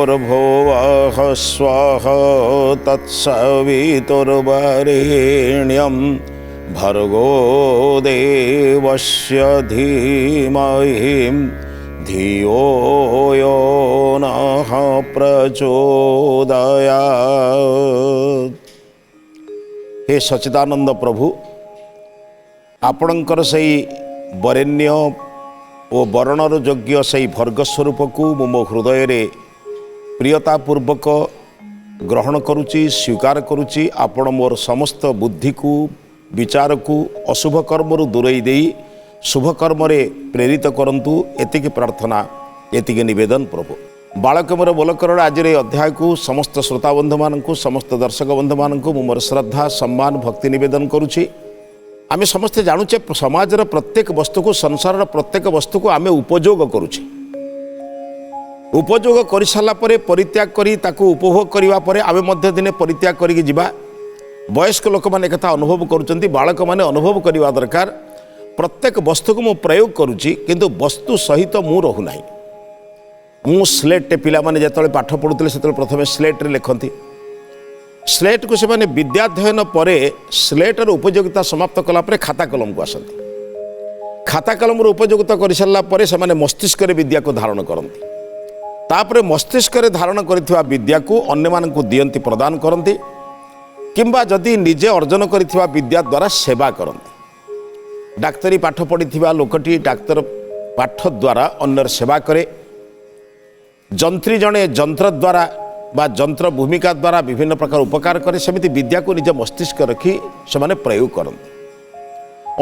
भूर्भुवः स्वः तत्सवितुर्वरेण्यं भर्गो देवस्य धीमहि धियो यो नः प्रचोदयात्। हे सच्चिदानंद प्रभु, आपणकर से वरेण्य और वरणर योग्य से भर्ग स्वरूप को मो हृदय रे प्रियतापूर्वक ग्रहण करुच्ची, स्वीकार करुच्ची। आपण मोर समस्त बुद्धि को विचार को अशुभ कर्म दूरई दे शुभ कर्म रे प्रेरित करंतु। एतिकी प्रार्थना, एतिकी निवेदन प्रभु। बालक मोर बोलकर आज अध्याय को समस्त श्रोता बंधु मानू, समस्त दर्शक बंधु मानू मोर श्रद्धा सम्मान भक्ति निवेदन करुच्ची। आम समस्ते जानुचे समाजर प्रत्येक वस्तु को, संसार प्रत्येक वस्तु को आम उपयोग करुचे। उपयोग कर सारा परित्याग करी ताकू उपभोग करने पर आम मध्य दिने परित्याग करिक जिबा। वयस्क लोक मैंने कथा अनुभव करुचंती, बालक मैंने अनुभव करवा दरकार। प्रत्येक वस्तु को मु प्रयोग करुच्ची किंतु वस्तु सहित मु रहूना। मु स्लेट पिला माने जेतले पाठ पढ़ुते से प्रथम स्लेट रे लिखती। स्लेट को से माने विद्याध्ययन पर स्लेटर उपयोगिता समाप्त कलापर खाता कलम को आसती। खाता कलम उपयोगिता कर सारा से माने मस्तिष्क विद्या को धारण करती। तापर मस्तिष्क धारण कर विद्या को अन्य मानक दियंती, प्रदान करती। किंबा जदि निजे अर्जन कर विद्या द्वारा सेवा करती। डाक्तरी पाठ पढ़ी लोकटी डाक्तर पाठ द्वारा अन्यर सेवा करे। जंत्री जड़े जंत्र द्वारा बा जंत्र भूमिका द्वारा विभिन्न प्रकार उपकार करे। सेमिति विद्या को निज मस्तिष्क रखी से माने प्रयोग करते।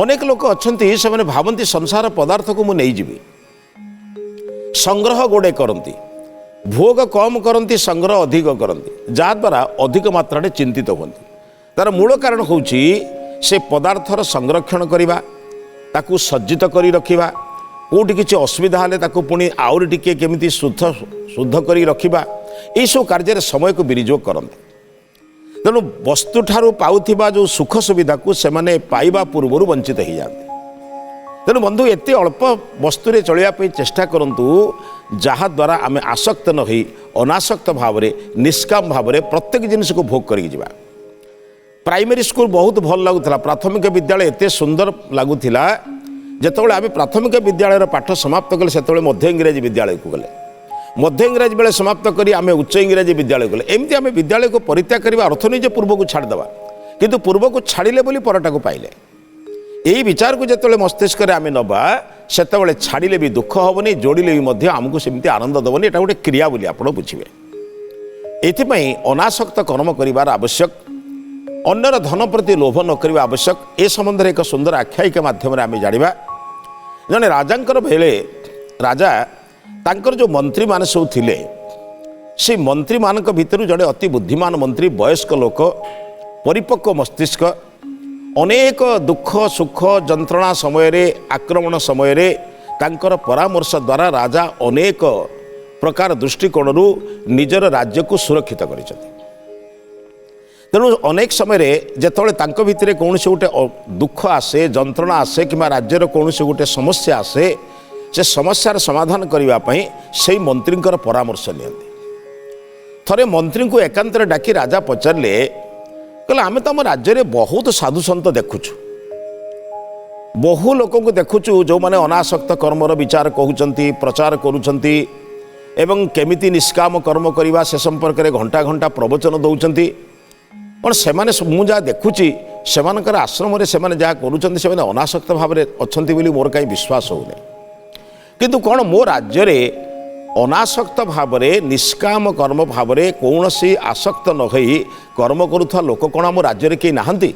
अनेक लोक अच्छे से माने भावती संसार पदार्थ को मुझे जीवी, संग्रह गोड़े करती, भोग कम करती, संग्रह अधिक करती, जहाद्वारा अधिक मात्रा चिंतित होती। तार मूल कारण हूँ से पदार्थर संरक्षण करवा, ताकू सज्जित करी रखिबा, कोठी किसी असुविधा हेले ताकू पुणी आउरी टिके केमिति शुद्ध करी रखिबा। यही सब कार्य समय को विनियोग करते। तेणु वस्तु ठारू पाउथिबा जो सुख सुविधा को सेमाने पाइबा पूर्व वंचित हो जाते। तेणु बंधु एत अल्प वस्तुरे चलिया चेष्टा करंतु जहाद्वारा आम आसक्त न होई अनासक्त भाव में निष्काम भाव में प्रत्येक जिनिस को भोग करी जिबा। प्राइमरी स्कूल बहुत भल लगुला, प्राथमिक विद्यालय एत सुंदर लगुला। जितेबाला आम प्राथमिक विद्यालय पाठ समाप्त कले से मध्य इंग्राजी विद्यालय को गले, मध्य इंग्राजी बेले समाप्त करी आम उच्च इंग्राजी विद्यालय गले। एमती आम विद्यालय को परित्याग करने अर्थ नहीं जे पूर्व को छाड़देवा, किंतु पूर्व को छाड़िले बोली परटा को पाइले। यही विचार को जिते मस्तिष्क आम नवा से छाड़िले भी दुख हेनी, जोड़िले भी आमको सेमती आनंद देवनी। एटा गोटे क्रिया बोली आप बुझे। एथिपाई अनासक्त कर्म करिवार आवश्यक, अन्यर धन प्रति लोभ न करवा आवश्यक। ए संबंध में एक सुंदर आख्यायिका माध्यम आम जाना। जड़े राजांकर बेले राजा तांकर जो मंत्री मान सब थिले, से मंत्री मानक भितर जड़े अति बुद्धिमान मंत्री, वयस्क लोक, परिपक्व मस्तिष्क, अनेक दुख सुख जंत्रणा समय रे, आक्रमण समय रे तांकर परामर्श द्वारा राजा अनेक प्रकार दृष्टिकोण निजर राज्य को सुरक्षित करिसेंती। तेणु अनेक समय जिते तांको भितर कौन से गोटे दुख आसे, जंत्रणा आसे, कि राज्यर कौन से गोटे समस्या आसे, से समस्यार समाधान करने से मंत्री परामर्श नियंती। थरे मंत्री को एकांत डाकी राजा पचारे, कहले आम तो आम राज्य में बहुत साधु सन्त देखुचु, बहु लोक देखुचु जो मैंने अनासक्त कर्मर विचार कहते, प्रचार करुँच एवं केमिति निष्काम कर्म करवा से संपर्क में घंटा घंटा प्रवचन दौरान। पण सेमाने मु जहाँ देखुची सेमानकर आश्रम रे सेमाने जहाँ करुँच से अनासक्त भाव में अच्छा बोली मोर कहीं विश्वास होने। किंतु कौन मो राज्य रे अनासक्त भाव में निष्काम कर्म भाव में कौन सी आसक्त न होई कर्म करुवा लोक कौन आम राज्य में कहीं नहांती।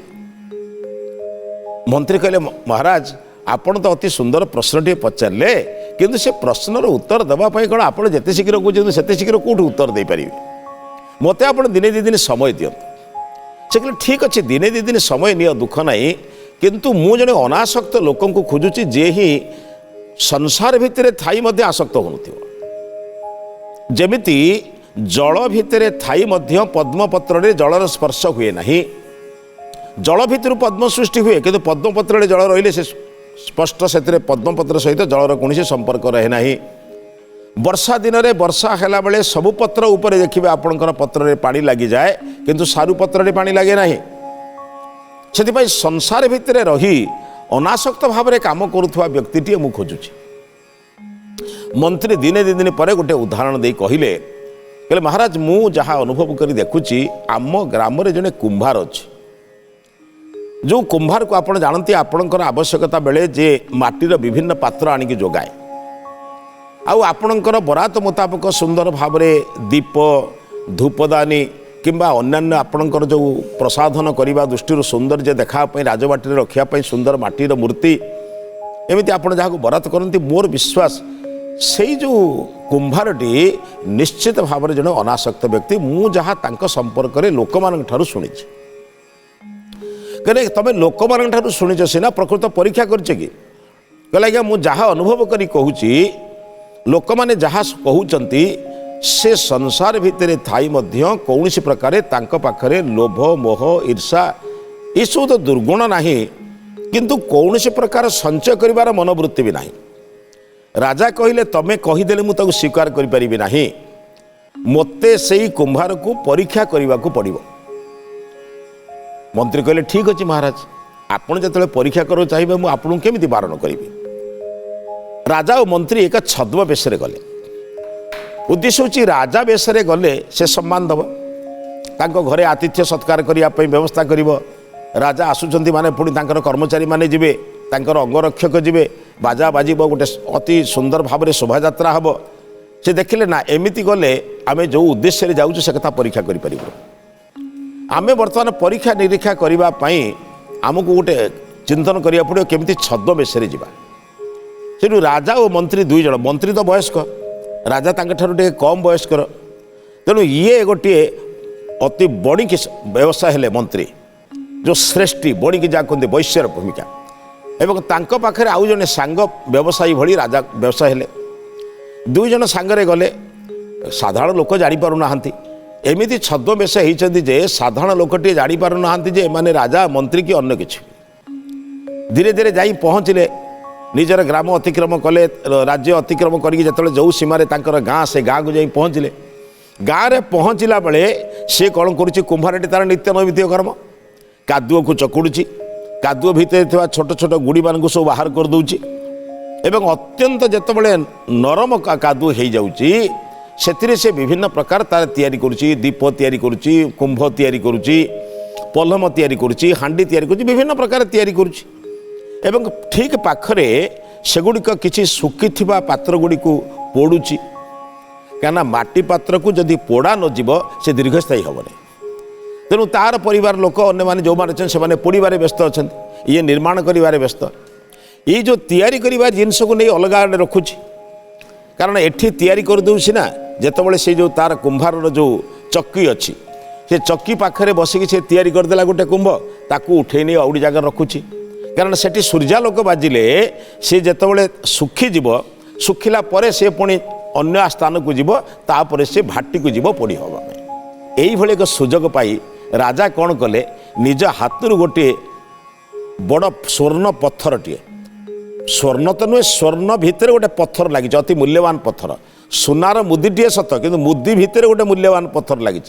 मंत्री कहले महाराज आपण तो अति सुंदर प्रश्नटे पचारे, किंतु से प्रश्नर उत्तर देवाई कौन आप जिते शीघ्र कहते से शीघ्र कौट उत्तर दे पारे, मत आप दिने दी दिन समय दिंतु। से कहले ठीक अच्छे दिने दी दिन समय नियो, दुख नहीं, किंतु मु जड़े अनासक्त लोक खोजुची जे ही संसार भितर थाई मध्य आसक्त होनुथिबो। जेमिति जल भितर थाई मध्य पद्मपत्र रे जलर स्पर्श हुए नहीं। जल भितर पद्म सृष्टि हुए, किंतु पद्मपत्र जल रहिले से स्पष्ट से पद्मपत्र सहित जलर कौन संपर्क रहे नहीं। वर्षा दिन में वर्षा है बेले सबु पत्र उपर देखिए आपणकर पत्र पानी लगी जाए किंतु सारू पत्र पानी लगे ना से संसार भितर रही अनासक्त भाव में काम करुवा व्यक्ति मु खोजुची। मंत्री दिने दी दिन पर गोटे उदाहरण दे कहले महाराज मु जहाँ अनुभव कर देखुची आम ग्राम जड़े कुंभार अच्छे जो कुंभार को आप जानते आपणकर आवश्यकता बेले जे माटीर विभिन्न पात्र आणिक जोगाए आपणकर बरात मुताबक सुंदर भाव में दीप धूपदानी किंबा अन्यान्य आपणकर जो प्रसाधन करने दृष्टि सौंदर्य देखापी राजबाटी रखापी सुंदर माटीर मूर्ति एमती आप जहाँ बरात करती मोर विश्वास से जो कुंभारटी निश्चित भाव में जड़े अनासक्त व्यक्ति मु जहाँ संपर्क में लोक मान शुणी कहे तुम लोक मान शुणीच सीना प्रकृत परीक्षा करछे कि कहला आज्ञा मु जहाँ अनुभव करी कहूची लोक मैंने जहाँ कहते से संसार भितर थाई मध्य कौन प्रकार तांको पाखरे लोभ मोह ईर्षा ये सब तो दुर्गुण नहीं किंतु कौन प्रकार संचय करिवार मनोवृत्ति भी नहीं। राजा कहले तमें कहीदेले मु ताकू स्वीकार करि परिबि नाही मते सेई कुंभार को परीक्षा करने को पड़िबो। मंत्री कहले ठीक अछि महाराज आपण जतले परीक्षा करो चाहिए मु आपन केमिति बारण करिबि। राजा और मंत्री एक छद्म बेश गले उद्देश्य हूँ राजा बेश गले से सम्मान दब तांको घरे आतिथ्य सत्कार करने व्यवस्था करिवो। राजा आसुचंती माने पुणी तांकर कर्मचारी माने जिबे तांकर अंगरक्षक जिबे बाजा बाजिब गोटे अति सुंदर भाव में शोभा यात्रा हम से देखिले ना एमिति गले आमे जो उद्देश्य जाऊँ से कथा परीक्षा करि परिबो। आमे वर्तमान परीक्षा निरीक्षा करिबा पई आमको गोटे चिंतन करिया पड़ियो केमिति छद्म बेश जिबा। से राजा और मंत्री दुई जन मंत्री तो वयस्क राजा टे कम वयस्कर तेणु ये गोटे अति बणिकी व्यवसाय हेले मंत्री जो श्रेष्ठी बणिकी जहाँ कहते वैश्यर भूमिका एवं तांको पाखे आउ जने सांग व्यवसायी भली राजा व्यवसाय हेले दुई जन सांगरे गले साधारण लोक जापर ना एमती छद्म बेश होती जे साधारण लोकटे जापर ना माने राजा मंत्री कि अन्य किसी धीरे धीरे जा पहुँचले निजर ग्राम अतिक्रम कले राज्य अतिक्रम करके जो जो सीमार गाँ से गाँ को जाई पहुँचले गाँव में पहुँचला बेले सी कौन करुच्ची कुंभारटी तार नित्य नैमित्तिक कर्म कादुओ को चकुड़ुची कादुओ भितर छोट छोट गुड़ी मान सब बाहर कर दूची एवं अत्यंत जितेबाला नरम कादुओ हो जाऊँगी से से विभिन्न प्रकार तार तैयारी करुच्ची दीप तैयारी करुच्ची कुंभ तैयारी करुच्ची पलम तैयारी करुच्ची हांडी तैयारी करुच्ची विभिन्न प्रकार तैयारी करुच्ची एवं ठीक पाखरे सेगुड़िक किसी सुखी पात्र गुड़ी को पोड़ुची क्या माटी पात्र को जदि पोड़ा न जीव से दीर्घस्थायी हेनी तेणु तार परिवार लोक अन्य मैंने जो मैंने से पोड़े व्यस्त अच्छा ये निर्माण कर व्यस्त ये जो तैयारी कर जिनस को नहीं अलग आड़े रखुची कारण एठी तैयारी करदे सीना जितेबाला से जो तार कुंभार जो चक्की अच्छी से चक्की पाखे बसिकी से तैयारी करदेला गोटे कुंभ ताकू उठे नहीं आउटी जगह रखुची कारण सेठी सूर्यालोक बाजिले सी जितेबाला सुखीजीव सुखिला परे से पुणी अन्य स्थान को जीव तापर से भाटी को जीव पोड़ी हवा यही एक सुजोग पाई राजा कौन कले निज हाथ गोटे बड़ स्वर्ण पत्थरटीए स्वर्ण तो नुहे स्वर्ण भितर गोटे पत्थर लगी अति मूल्यवान पत्थर सुनार मुदीटे सत कि मुदी भितर गोटे मूल्यवान पत्थर लगी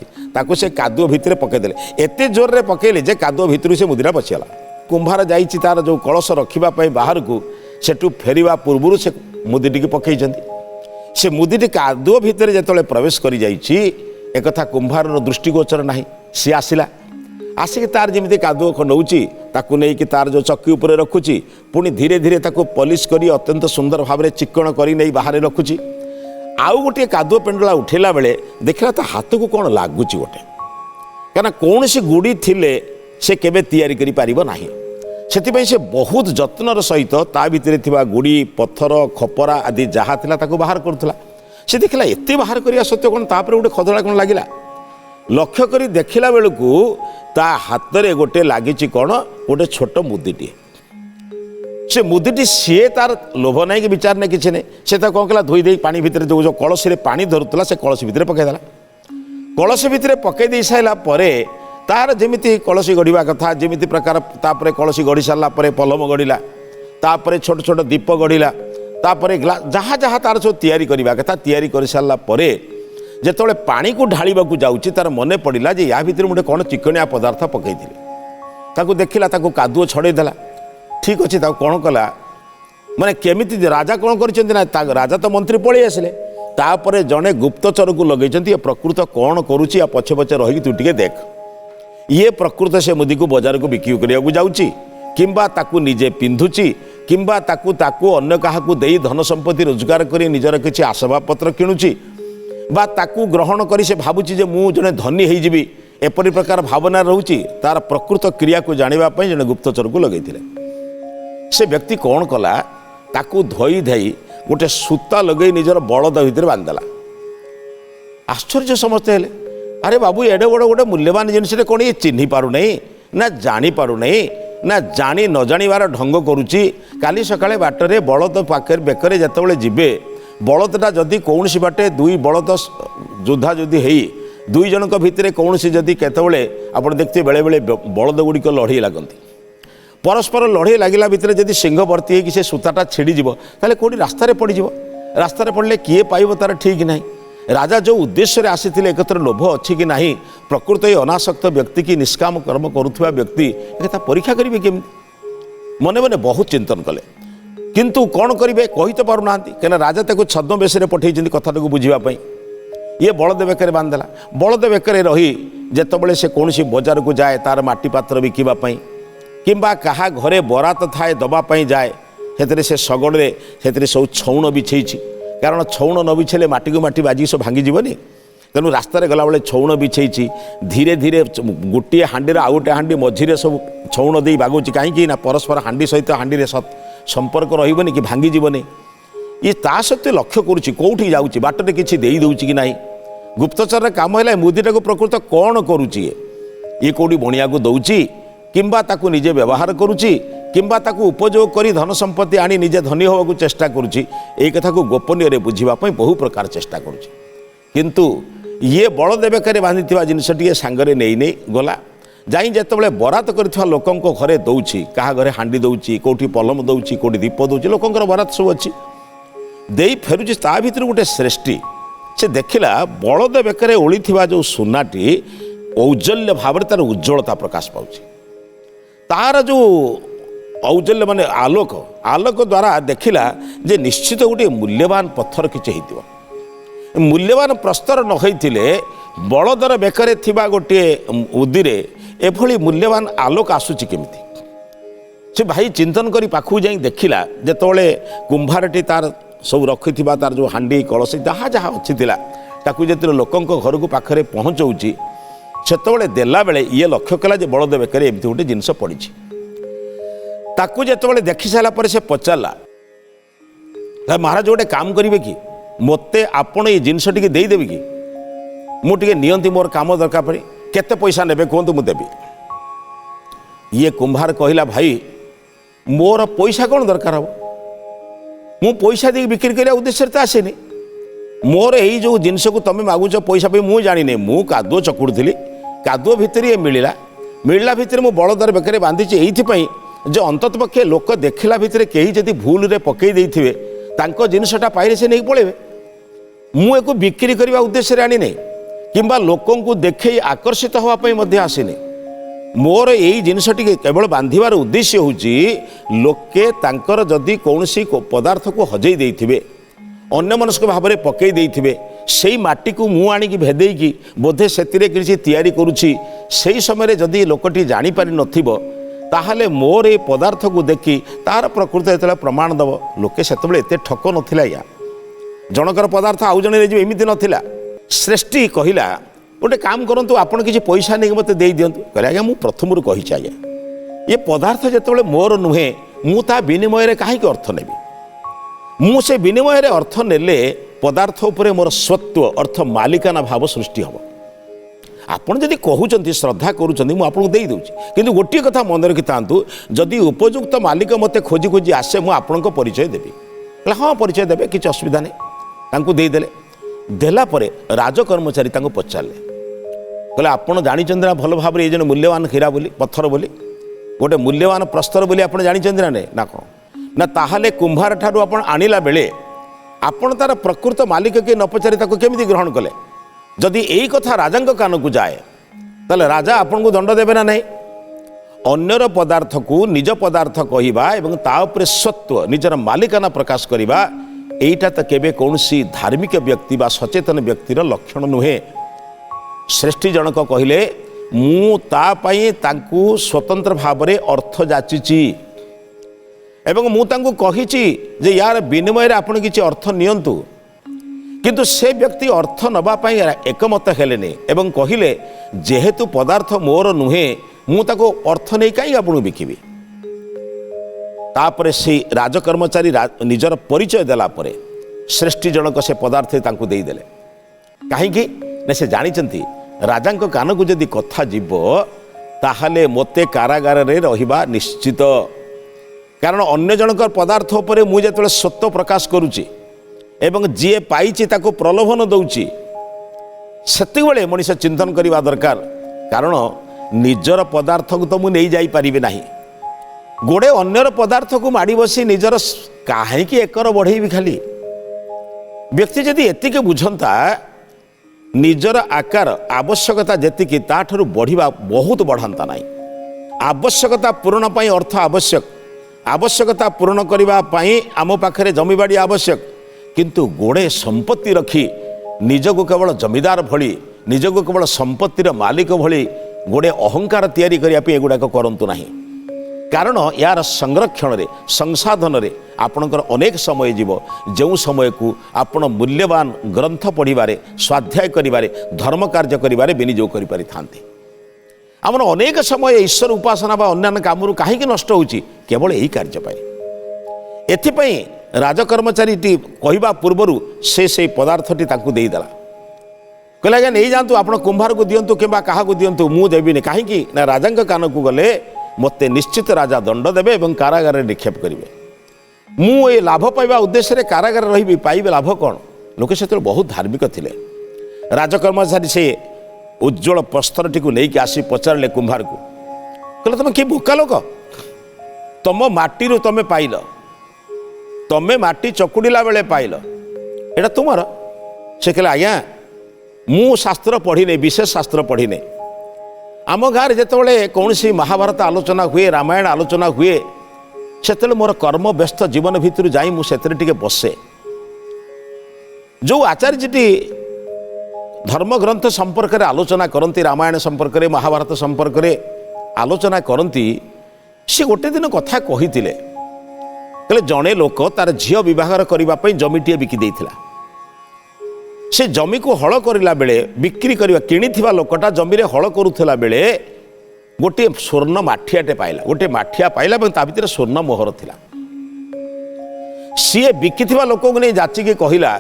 से कादुओ भितर पकईदे एत जोर में पकईले जे कादुओ भितर से मुदीटा पशिगला कुंभार जाइए तार जो कलश रखापी बाहर को सेठू फेरिया पूर्व से मुदीटी पकई से मुदीटी कादुओ भितर जो प्रवेश कर एकथा कुंभार दृष्टिगोचर ना सी आसला आसिक तार जमी कादुओ नौची ताकू नहीं तार जो चक्की उपर रखुची पुणी धीरे धीरे ताकू पॉलिश करी अत्यंत सुंदर भाव में चिक्कण कर नहीं बाहर रखुची आउ गोटे कादुओ पेंडुला उठेला बेले देखला तो हाथ को कौन लगुच गोटे क्या कौन सी गुड़ी थिले से केबे तैयारी करि पारिबो नाही से से बहुत जत्नर सहित ता भितर थिबा गुड़ी पत्थर खपरा आदि जहाँ थिला ताकू बाहर करुला से देखला एते बाहर करिया सत्य कौन तापर गोटे खदड़ा कौन लगिला लक्ष्य करी देखिला बेलू ता हाथ में गोटे लगी कौन गोटे छोट मुदीटी से मुदीटी सी तार लोभ नहीं कि विचार नहीं किसी नहीं से कौन कला धोई दे पानी भितर जो कलसी पानी धरुला से कलसी भितर पकईदेला कलसी भितर पकई दे सारा तार जमी कलसी गढ़ा कथा जमी प्रकार तापर कलसी गढ़ी सारापर पलम गढ़ला तापर छोट छोट दीप गढ़ला तापर जहाँ जहाँ तार सब तैयारी करवा कथा तैयारी कर सारा पर जिते पानी को ढाड़ा जाऊँगी तार मन पड़ा जे या भितर गोटे कौन चिकनिया पदार्थ पकई ताकू देखला ताकू कादुओ छड़ेदेला ठीक अच्छे कौन कला माने केमिति राजा कौन कर राजा तो मंत्री पलि आसिले तापर जड़े गुप्तचर को लगे प्रकृत कौन करुच्ची पछे पछे रही तू टे देख ये प्रकृत से मुदी को बाजार को बिक्री करने जाऊँगी किंबा ताकू निजे पिंधुची किंबा ताकू ताकू अन्य काहाकू देई धन संपत्ति रोजगार करी निजर किसी आसबाब पत्र किणुची बा ताकू ग्रहण करी से भावुची जे मु जने धनी हो जीवी एपरी प्रकार भावना रोची तार प्रकृत क्रिया को जानिबा पई जने गुप्तचर को लगे से व्यक्ति कौन कला ताकू धोई धाई गोटे सूता लगे निजर बलद भितर बांधदेला आश्चर्य समस्ते हेले अरे बाबू एडे बड़ गोटे मूल्यवान जिनस कौन ये चिन्ह पारु नहीं ना जानी पारु नहीं ना जानी न जानिबार ढंग करुच्ची काली सकाळे बाटरे बलद पाखे बेकरे जितेबाला जीवे बलदटा जदि कौन बाटे दुई बलद युद्धा युद्धि हो दुई जनक भितर कौन जदि केतबले आप देखते बेले बेले बलद गुड़िक लड़े लगती परस्पर लड़े लगिला भितर जदि सिंह भर्ती हो से सूताटा छिड़ीज ताले कौटी रास्तार पड़ज रास्तार पड़े किए पाइब तार ठीक ना राजा जो उद्देश्य आसी एकत्र लोभ अच्छी कि नहीं प्रकृत अनासक्त व्यक्ति की निष्काम कर्म करुवा व्यक्ति एक परीक्षा करेंगे केमी मने मने बहुत चिंतन कले किंतु कौन करेंगे कही तो पार ना कहीं राजा ताको छद्म बेश पठे कथा को बुझापी ये बलद बेकर बांधदेला बलद बेकर रही जितेबाला से कौन बजार को जाए तार माटी पात्र बिकवाई किंबा कहा घरे बरात थाए दवापाई जाए से शगड़े से सब छौण बिछे कारण छौण न बिछेले माटी को माटी बाजी सब भांगी जीवनी तेणु रास्तार गला बेले छौण बिछे धीरे धीरे गोटे हाँडी आउ गोटे हाँडी मझीरे सब छौण दे बागुची कहीं परस्पर हाँडी सहित हाँडी संपर्क रही कि भांगी जीवनी ये ता सत्वे लक्ष्य करुच्ची कौटी जाऊँगी बाटरे किसी देदे कि ना गुप्तचर काम है मुदीटा को प्रकृत कौन करुच्ची ये कौटी बणिया को दौची किंबा ताकू निजे व्यवहार करुच्ची किंबा ताकू उपयोग करी धन संपत्ति आनी निजे धनी होगा चेष्टा करुच्ची ये कथा को गोपनीय बुझापी बहु प्रकार चेष्टा करुच्ची किंतु ये बलद बेकर बांधि जिनसटी सांगरे नहीं नहीं गला जाई जितेबाला बरात कर लोकों घरे दौची क्या घरे हाँडी दौची कौटी पलम दौची कौटी दीप दौची लोकंर बरात सब अच्छी दे फेरुची ता भीतर गोटे श्रेष्ठी से देखला बलद बेकर ओली जो सुनाटी औज्जल्य भाव तार उज्ज्वलता प्रकाश पाउची तार जो औज्जल्य माने आलोक आलोक द्वारा देखला जे निश्चित गोटे मूल्यवान पत्थर किसी हो मूल्यवान प्रस्तर न होइथिले बलदर बेकरे थिबा गोटे उदिरे एभली मूल्यवान आलोक आसुची केमिति से भाई चिंतन करी पाखु जाई देखिला जेतोले कुंभारटी तार सब रखि तार जो हांडी कलश जहाँ जहाँ अच्छी ताकू जो लोकों घर को पाखरे पहुँचाऊँगी सेतबले देला बेले ये लक्ष्य कला जे बलद बेकरे एमती गोटे जिनस पड़ी ताकू जेतबले देखि सारा पर से पचारा महाराज गोटे काम करेंगे कि मते आपण ये जिनस टी देदेवि कि मुझे नियंती मोर काम दरकार पड़े केते पैसा नेबे कहतु मु देवी ये कुंभार कहला भाई मोर पैसा कौन दरकार हम मु पैसा दे बिक्री करने उद्देश्य तो आसेनी मोर यही जो जिनस को तुम मागुच पैसा पे मुझे जानी मु कादुओ चकुड़ी कादुओ भितर ये मिलला भितर मु बलदर बेकरे बांधीची एइथिपई जो अंतत पक्षे लोक देखला भितर कहीं जदि भूल रे पकई देइथिबे तांको जिनसटा पाइले से नहीं पळेबे मु एको बिक्री करबा उद्देश्य रे आनी नहीं किंबा लोकों को देखे आकर्षित होवा पई मध्ये आसीनी मोर यही जिनसटी केवल बांधिबार उद्देश्य होची लोके तांकर जदि कौनसी पदार्थ को हजई देइथिबे अन्य मनस्क भाव में पकई देइथिबे सेई माटी को मु आनिकी भेदेकी बोधे सेतिरे किछि तैयारी करुछि सेई समय जदि लोकटी जानी पारि नथिबो ताहले मोर ए पदार्थ को देखी तार प्रकृत एतले प्रमाण दब लोके सेतबेले एते ठक नथिला या जनकर पदार्थ आउ जणे जे एमिति नथिला श्रेष्ठी कहिला गोटे काम करंतु आपण किछि पैसा नै मते देई दियंतु कहले आज्ञा मु प्रथमरु कहिछि आज्ञा ये पदार्थ जेतबेले मोर नुहे मु ता विनिमय रे काहे अर्थ नेबी मु से विनिमय रे अर्थ नेले पदार्थ उपरे मोर स्वत्व अर्थ मालिकाना भाव सृष्टि हम आपन जदि कहउचंती श्रद्धा करूचंती मु आपन देई दउची किंतु गोटे कथा मन रखि तांतु जदि उपयुक्त मालिक मते खोजी खोजी आसे मु आपन को परिचय देबी कहला हां परिचय देबे किछि असुविधा नै तांकु देई देले देला परे राजकर्मचारी तांको पचारले कहले आपन जानि चंद्रा भल भाव रे ए जन मूल्यवान हीरा बोली पत्थर बोली गोटे मूल्यवान प्रस्तर बोली आपन जानि चंद्रा नै ना को ना ताहले कुंभार ठारू आपण आनिला बेले आपण तार प्रकृत मालिक के न पचारि ताको केमिति ग्रहण कले जदि एई कथा राजांक कान को जाए ताले राजा आपण को दंड देबे ना नहीं अन्यर पदार्थ को निज पदार्थ कहवा एवं ता उपरे सत्व निजर मालिकाना प्रकाश करवा एईटा तो केबे कौनसी धार्मिक व्यक्ति बा सचेतन व्यक्तिर लक्षण नुहे। श्रेष्ठी जनक कहिले मु ता पई तांकू स्वतंत्र भाव में अर्थ जाचिची एवं मु तांकू कहिची जे यार विनिमय रे आपण किछि अर्थ नियंतु किंतु से व्यक्ति अर्थ नबा पई एकमत हेलेनी एवं कहिले जेहेतु पदार्थ मोर नुहे मु ताको अर्थ नहीं कहीं आपको बिकिबी। तापर से राजकर्मचारी निजर परिचय देला परे श्रेष्ठी जनक से पदार्थ तांकू दे देले कहीं से जानी राजांक कान को जदि कथा जीव ताहले मते कारागार रे रहिबा निश्चित कारण अन्य जनकर पदार्थ उपरे मु जेतले सत्य प्रकाश करूची एवं जी पाइची ताको प्रलोभन दउची सेति बेले मनीष चिंतन करबा दरकार कारण निजर पदार्थ को तो मु नहीं जाई पारिबे नाही गोड़े अन्यर पदार्थ को माड़ी बसी निजर कहीं एकर बढ़ेबी खाली व्यक्ति जदि एतिके बुझंता निजर आकार आवश्यकता जेतिकी ताठरू बढ़िबा बहुत बढ़ांता नाही आवश्यकता पूरण पाई अर्थ आवश्यक आवश्यकता पूरण करबा पाई आम पाखरे जमीबाड़ी आवश्यक किंतु गोड़े संपत्ति रखी निजको केवल जमीदार भली निजको केवल संपत्तिर मालिक भली गोड़े अहंकार तैयारी करिया पे एगुड़ाक करंतु नाही कारण यार संरक्षण रे संसाधन रे आपणकर अनेक समय जीव जो समय को आपण मूल्यवान ग्रंथ पढ़िबारे स्वाध्याय करिबारे धर्म कार्य करिबारे विनियोग करि पारि थांते आमर अनेक समय ईश्वर उपासना बा अन्य कामरू कहीं नष्ट होची केवल यही कार्य पाई एथिपई राजकर्मचारी कहवा पूर्वर से पदार्थटी ताकू देदेला कहला आज्ञा नहीं जातु आप कुंभार को दिंतु कि क्या दिंतु मु देवी कहीं ना राजा कान को गले मते निश्चित राजा दंड देवे और कारागार निक्षेप करेंगे मु ये लाभ पाइबा उद्देश्य कारागार रही पाइबे लाभ कौन लोके से बहुत धार्मिक थिले राजकर्मचारी से उज्ज्वल प्रस्तर टी नहीं आसी पचारे कुंभार को कहले तुम कि भोका लोक तुम माटी तुम पाइल तमें माटी चकुड़िला बेले पाइल एटा तुमर से कहले आज्ञा मु शास्त्र पढ़ी विशेष शास्त्र पढ़ी आम गाँव जितेबाला कौन सी महाभारत आलोचना हुए रामायण आलोचना हुए से मोर कर्म व्यस्त जीवन भितर जाई मुझे बसे जो आचार्य जी धर्म ग्रंथ संपर्क में आलोचना करती रामायण संपर्क में महाभारत संपर्क में आलोचना करती सी गोटे दिन कथा कही कहले जड़े लोक तार झील विवाह करने जमीटे बिकी देइथिला से जमी को हल करला बेले बिक्री करवा किणिथिबा लोकटा जमी रे हल करुथला बेले गोटे स्वर्ण माठियाटे पाइला गोटे माठिया पाइला ता भितर स्वर्ण मोहर थिला सी बिकिथिबा लोक को नहीं जाचिके कहिला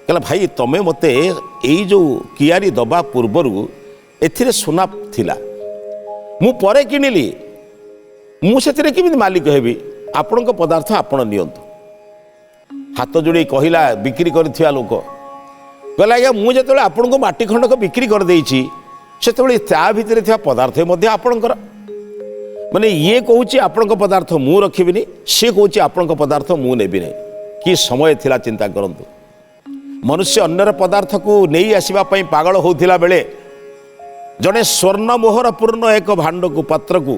कहला भाई तमे मते एई जो कियारी दबा पूर्वरु एथिरे सोना थिला मु परे किनिली मु सेथिरे किमिति मालिक हेबी आपण पदार्थ आपण नियंतु हाथ जोड़ी कहला बिक्री करथिबा लोक कहला आज्ञा मुझे जो आपण को माटी खंडक बिक्री कर देइछि सेतेबेले ता भितरे थिबा पदार्थ मध्य आपणकर माने ये कहूँ आपण पदार्थ मु रखिबिनी सी कहूँ आपण पदार्थ मु नेबी नहीं कि समय थिला चिंता करंतु मनुष्य अन्यर पदार्थ को नहीं आसवा पागल होउथिला बेले जड़े स्वर्ण मोहर पूर्ण एक भांड को पात्र को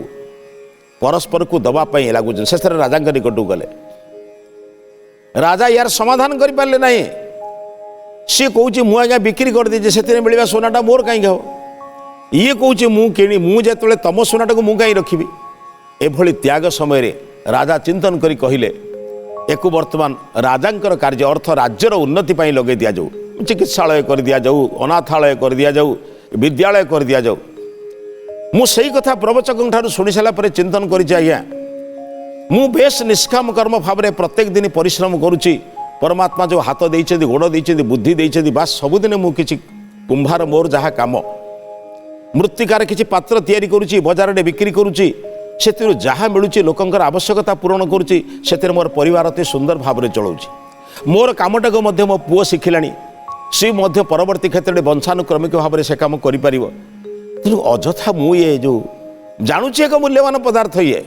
परस्पर को दवाई लगुच शेष राजा निकट गले राजा यार समाधान कर पारे ना सी कौच मु आज्ञा बिक्री कर दे से मिलवा सोनाटा मोर कहीं हम ये कौच मुझे मुझे तुम सोनाटा को मुझे कहीं रखी एभली त्याग समय राजा चिंतन करी कहले एक वर्तमान राजांकर कार्य अर्थ राज्यर उन्नति पर लगे दि जाऊ चिकित्सालय कर दि जाऊ अनाथालय कर दि जाऊ विद्यालय कर दि जाऊ मु सही कथा प्रवचकों ठारू शुणी सारा चिंतन करिछि आज्ञा मु बेस निष्काम कर्म भाव में प्रत्येक दिन परिश्रम करुच्ची परमात्मा जो हाथ देइछे गोड़ देइछे बुद्धि देइछे बास सबुदिन मु किछि कुंभार मोर जहा काम मृत्तिकार किछि पात्र तैयारी करुच्ची बजार में बिक्री करुच्ची से जहाँ मिलूँ लोकंर आवश्यकता पूरण करुच्ची से मोर परिवार अति सुंदर भाव में चलाऊँगी मोर कामटाक मो पुओ शिखिलानी सी परवर्ती क्षेत्र में वंशानुक्रमिक भाव में से कम कर अजथा मु ये जो जानुची एक मूल्यवान पदार्थ ये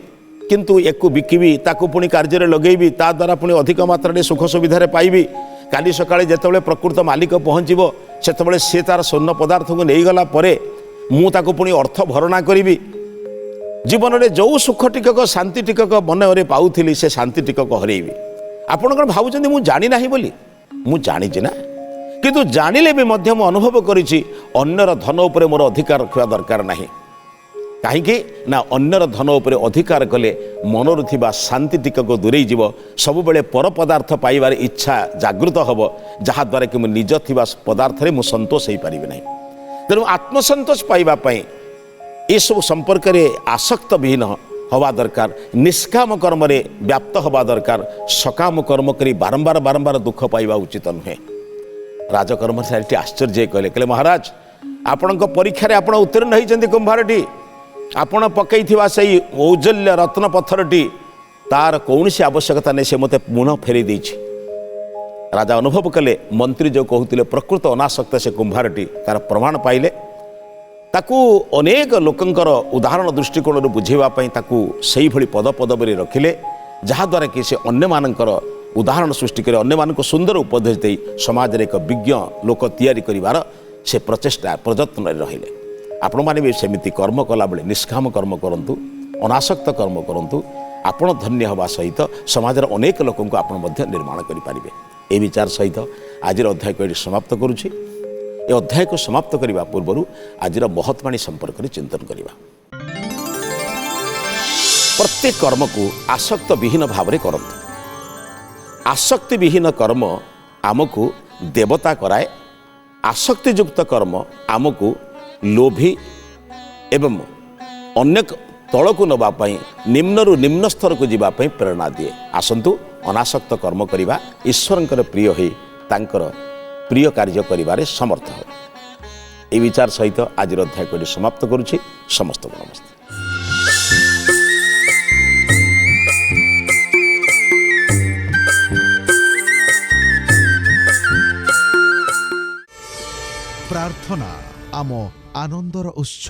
किंतु एकु बिकिबी ताकू पुणी कार्य लगेबी ता द्वारा पुणी अधिक मात्रा सुख सुविधा पाइबी काली सकाळे जेतेबेले प्रकृत मालिक पहुँचब सेतेबेले सी तार स्वर्ण पदार्थ को नहीं गला परे मु ताकू पुणी अर्थ भरणा करी जीवन में जो सुख टिकक शांति टिकक मन में पाऊली से शांति टिकक हरइबी आपण कौन भावुं मुझे जानी ना बोली मु जानी ना किंतु जानिले भी मध्य मु अनुभव करिछि अन्यर धन उपरे मोर अधिकार रखा दरकार नहीं कहीं ना अन्यर धन उपरे अधिकार कले मनरु थिबा शांति टिकक दूरे जीव सब बेले पर पदार्थ पाइबार इच्छा जागृत हब जहा द्वारा कि निज थिबा पदार्थ रे मु संतोष हो पारिबे नहीं तेणु आत्मसंतोष पाइबा ये सब संपर्क में आसक्त विहीन हवा दरकार निष्काम कर्म रे व्याप्त हवा दरकार सकाम कर्म करी बारंबार बारंबार दुख पाइबा उचित नुहे राजकर्मचारी आश्चर्य कहले महाराज आपण परीक्षा आपण उत्तीर्ण होती कुंभारटी आपण पकई से औजल्य रत्न पत्थरटी तार कौन सी आवश्यकता नहीं से मते पुनः फेरी देछि राजा अनुभव कले मंत्री जो कहते प्रकृत अनासक्त से कुंभारटी तार प्रमाण पाइले ताकू अनेक लोकंकर उदाहरण दृष्टिकोण बुझेवाई ताकू सही भली पद पदवी रखिले जहाद्वारा कि से अन्य मानकर उदाहरण सृष्टि कर अन्य मानक सुंदर उपदेश दे समाज रे एक विज्ञ लोक तैयारी करिवार से प्रचेष्टा प्रयत्न रहिले आपण माने भी सेमिति कर्म कला बेले निष्काम कर्म करंतु अनासक्त कर्म करंतु आपण धन्य हवा सहित समाज रे अनेक लोकन को आपण मध्य निर्माण करि पारिबे ए विचार सहित आज अध्याय को समाप्त करुछि ए अध्याय को समाप्त करने पूर्व आज महत्वाणी संपर्क में चिंतन करवा प्रत्येक कर्म को आसक्त विहीन भाव में करते आसक्ति विहीन कर्म आमको देवता कराए आसक्तियुक्त कर्म आमको लोभी एवं अनेक तल को नवापाई निम्नरु निम्न स्तर को जीवाई प्रेरणा दिए आसंतु अनासक्त कर्म करवा ईश्वर प्रिय हो तांकर प्रिय कार्य करिबारे समर्थ हो ए विचार सहित आज अध्याय को समाप्त करुछि समस्त को नमस्ते। प्रार्थना आम आनंदर उत्स।